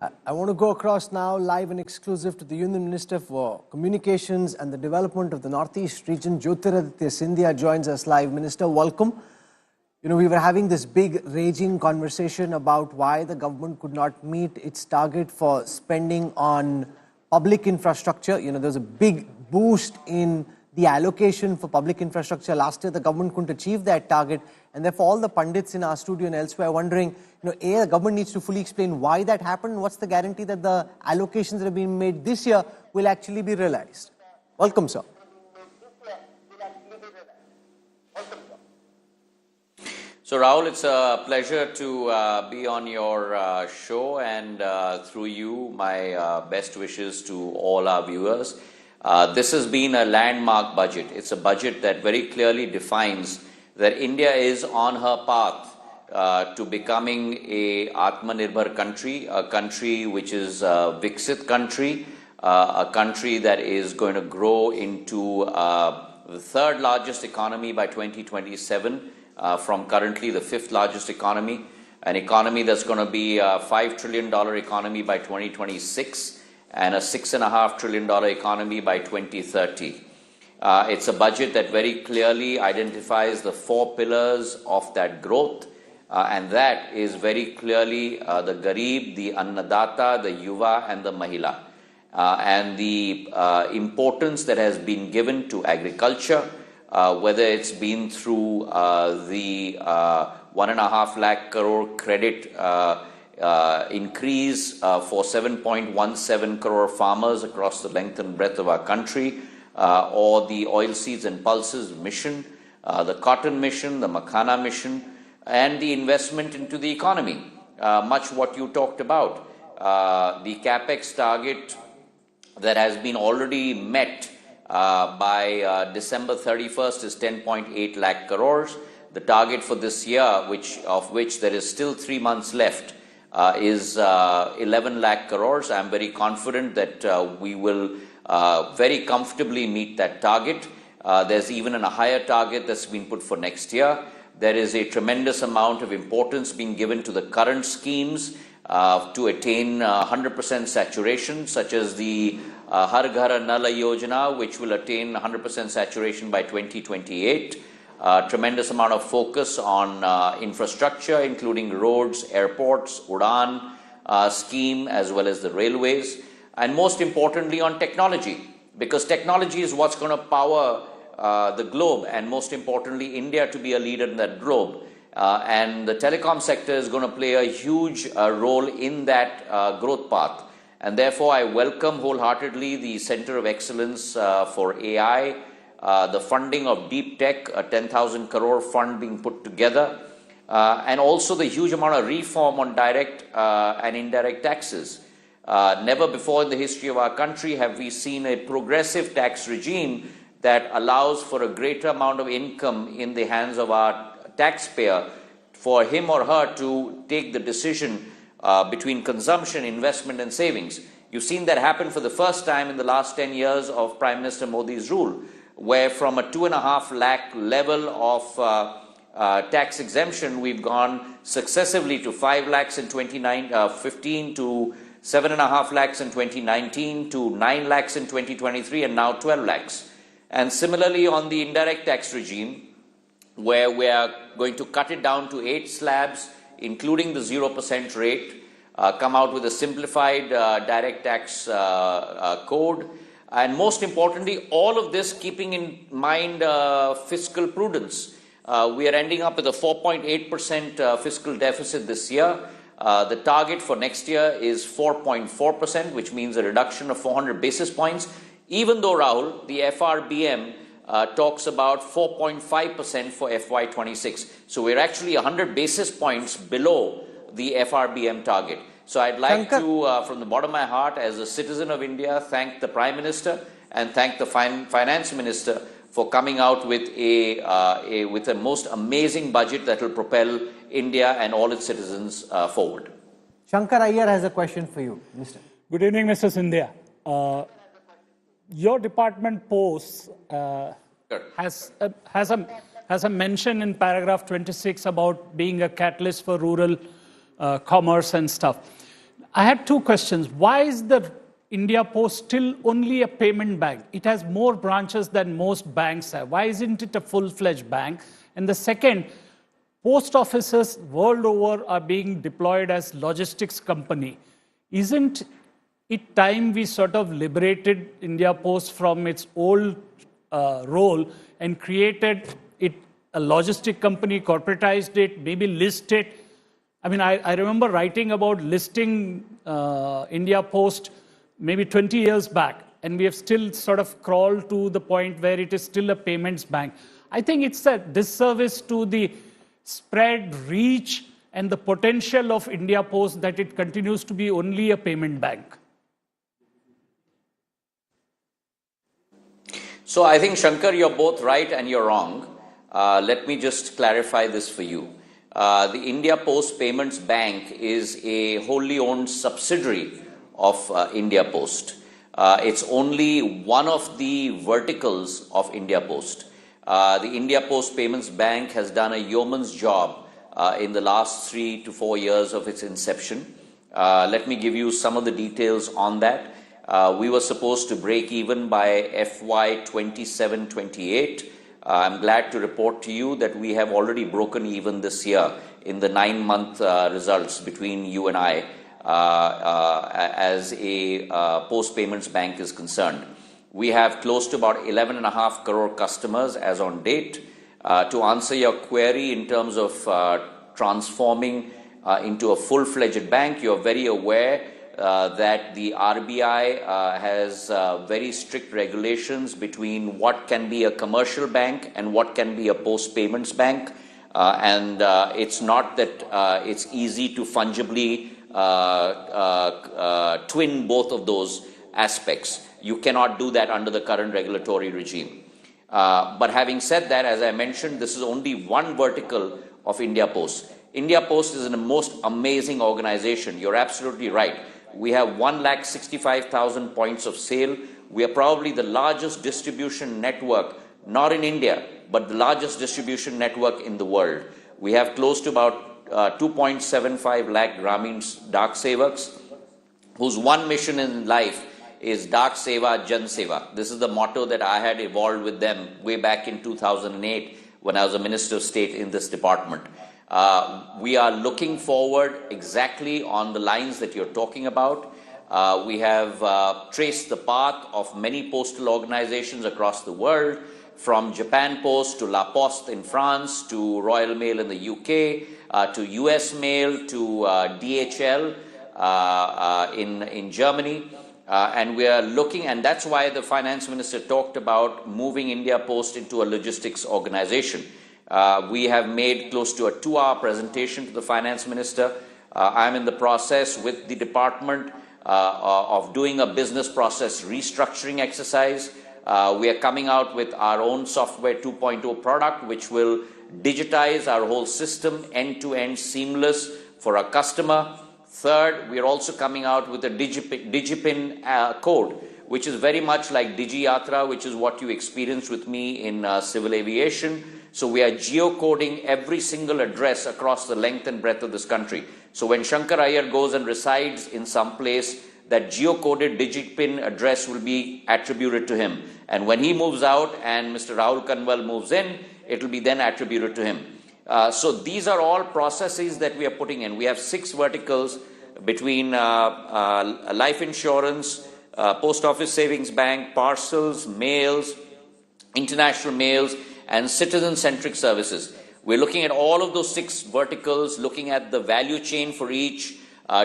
I want to go across now live and exclusive to the Union Minister for Communications and the Development of the Northeast region. Jyotiraditya Scindia joins us live. Minister, welcome. You know, we were having this big raging conversation about why the government could not meet its target for spending on public infrastructure. You know, there's a big boost in the allocation for public infrastructure. Last year, the government couldn't achieve that target. And therefore, all the pundits in our studio and elsewhere are wondering, you know, the government needs to fully explain why that happened. What's the guarantee that the allocations that have been made this year will actually be realized? Welcome, sir. So, Rahul, it's a pleasure to be on your show, and through you, my best wishes to all our viewers. This has been a landmark budget. It's a budget that very clearly defines that India is on her path to becoming a Atmanirbhar country, a country which is a Viksit country, a country that is going to grow into the third largest economy by 2027, from currently the fifth largest economy, an economy that's going to be a $5 trillion economy by 2026 and a $6.5 trillion economy by 2030. It's a budget that very clearly identifies the four pillars of that growth, and that is very clearly the Garib, the Annadata, the Yuva, and the Mahila. And the importance that has been given to agriculture, whether it's been through the 1.5 lakh crore credit increase for 7.17 crore farmers across the length and breadth of our country, or the oilseeds and pulses mission, the cotton mission, the makhana mission, and the investment into the economy. Much what you talked about. The capex target that has been already met by December 31st is 10.8 lakh crores. The target for this year, of which there is still 3 months left, is 11 lakh crores. I'm very confident that we will very comfortably meet that target. There's even a higher target that's been put for next year. There is a tremendous amount of importance being given to the current schemes to attain 100% saturation, such as the Har Ghar Nala Yojana, which will attain 100% saturation by 2028. Tremendous amount of focus on infrastructure, including roads, airports, Udan scheme, as well as the railways, and most importantly on technology, because technology is what's going to power the globe, and most importantly India to be a leader in that globe. And the telecom sector is going to play a huge role in that growth path. And therefore, I welcome wholeheartedly the Center of Excellence for AI, the funding of deep tech, a 10,000 crore fund being put together, and also the huge amount of reform on direct and indirect taxes. Never before in the history of our country have we seen a progressive tax regime that allows for a greater amount of income in the hands of our taxpayer for him or her to take the decision between consumption, investment, and savings. You've seen that happen for the first time in the last 10 years of Prime Minister Modi's rule, where from a 2.5 lakh level of tax exemption, we've gone successively to 5 lakhs in 2015, to 7.5 lakhs in 2019, to 9 lakhs in 2023, and now 12 lakhs. And similarly on the indirect tax regime, where we are going to cut it down to 8 slabs, including the 0% rate, come out with a simplified direct tax code, and most importantly, all of this keeping in mind fiscal prudence. We are ending up with a 4.8% fiscal deficit this year. The target for next year is 4.4%, which means a reduction of 400 basis points, even though, Rahul, the FRBM talks about 4.5% for FY26. So we're actually 100 basis points below the FRBM target. So I'd like to, from the bottom of my heart, as a citizen of India, thank the Prime Minister and thank the Finance Minister for coming out with a most amazing budget that will propel India and all its citizens forward. Shankar Iyer has a question for you, Mr. Good evening, Mr. Scindia. Your department posts has a mention in paragraph 26 about being a catalyst for rural commerce and stuff. I had two questions. Why is the India Post still only a payment bank? It has more branches than most banks have. Why isn't it a full-fledged bank? And the second, post offices world over are being deployed as logistics company. Isn't it time we sort of liberated India Post from its old role and created it a logistic company, corporatized it, maybe list it? I mean, I remember writing about listing India Post maybe 20 years back, and we have still sort of crawled to the point where it is still a payments bank. I think it's a disservice to the spread, reach, and the potential of India Post that it continues to be only a payment bank. So I think, Shankar, you're both right and you're wrong. Let me just clarify this for you. The India Post Payments Bank is a wholly owned subsidiary of India Post. It's only one of the verticals of India Post. The India Post Payments Bank has done a yeoman's job in the last 3 to 4 years of its inception. Let me give you some of the details on that. We were supposed to break even by FY 27-28. I'm glad to report to you that we have already broken even this year in the 9-month results between you and I as a post payments bank is concerned. We have close to about 11.5 crore customers as on date. To answer your query in terms of transforming into a full-fledged bank, you're very aware that the RBI has very strict regulations between what can be a commercial bank and what can be a post payments bank. And it's not that it's easy to fungibly twin both of those aspects. You cannot do that under the current regulatory regime. But having said that, as I mentioned, this is only one vertical of India Post. India Post is a most amazing organization. You're absolutely right. We have 165,000 points of sale. We are probably the largest distribution network, not in India, but the largest distribution network in the world. We have close to about 2.75 lakh Grameen Dak Sevaks, whose one mission in life is Dak Seva Jan Seva. This is the motto that I had evolved with them way back in 2008 when I was a Minister of State in this department. We are looking forward exactly on the lines that you're talking about. We have traced the path of many postal organizations across the world, from Japan Post to La Poste in France, to Royal Mail in the UK, to US Mail, to DHL in Germany. And we are looking, and that's why the Finance Minister talked about moving India Post into a logistics organization. We have made close to a 2-hour presentation to the Finance Minister. I'm in the process with the department of doing a business process restructuring exercise. We are coming out with our own software 2.0 product, which will digitize our whole system, end-to-end seamless for our customer. Third, we are also coming out with a DigiPin code, which is very much like DigiYatra, which is what you experienced with me in civil aviation. So we are geocoding every single address across the length and breadth of this country. So when Shankar Iyer goes and resides in some place, that geocoded DigiPin address will be attributed to him. And when he moves out and Mr. Rahul Kanwal moves in, it will be then attributed to him. So these are all processes that we are putting in. We have 6 verticals between life insurance, post office savings bank, parcels, mails, international mails, and citizen-centric services. We're looking at all of those 6 verticals, looking at the value chain for each,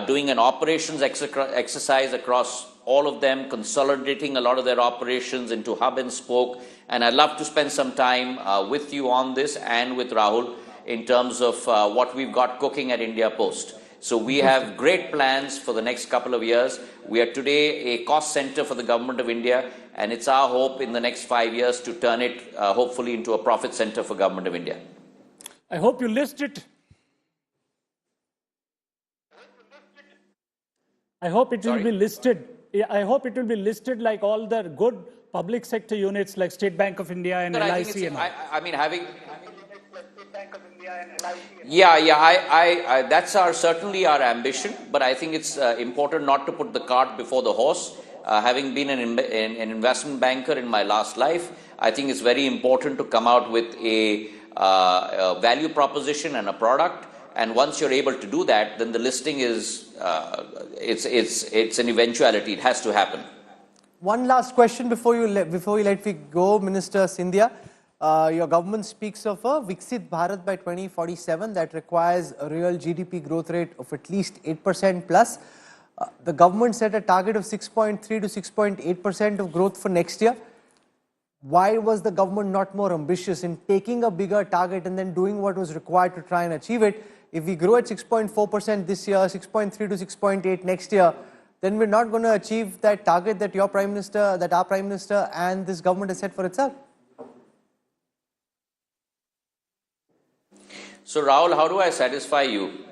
doing an operations exercise across all of them, consolidating a lot of their operations into hub and spoke. And I'd love to spend some time with you on this and with Rahul in terms of what we've got cooking at India Post. So we have great plans for the next couple of years. We are today a cost center for the government of India, and it's our hope in the next 5 years to turn it hopefully into a profit center for government of India. I hope you list it. I hope it will be listed. I hope it will be listed like all the good public sector units like State Bank of India and LIC. That's certainly our ambition, but I think it's important not to put the cart before the horse. Having been an investment banker in my last life, I think it's very important to come out with a value proposition and a product. And once you're able to do that, then the listing is it's an eventuality. It has to happen. One last question before you let me go, Minister Scindia. Your government speaks of a Viksit Bharat by 2047 that requires a real GDP growth rate of at least 8% plus. The government set a target of 6.3 to 6.8% of growth for next year. Why was the government not more ambitious in taking a bigger target and then doing what was required to try and achieve it? If we grow at 6.4% this year, 6.3 to 6.8 next year, then we're not going to achieve that target that your Prime Minister, that our Prime Minister and this government has set for itself. So Rahul, how do I satisfy you?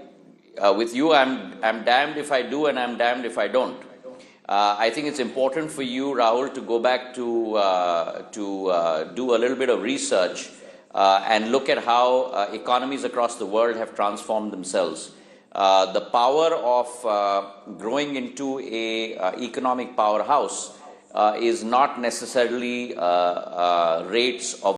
With you, I'm damned if I do and I'm damned if I don't. I think it's important for you, Rahul, to go back to do a little bit of research and look at how economies across the world have transformed themselves. The power of growing into a economic powerhouse is not necessarily rates of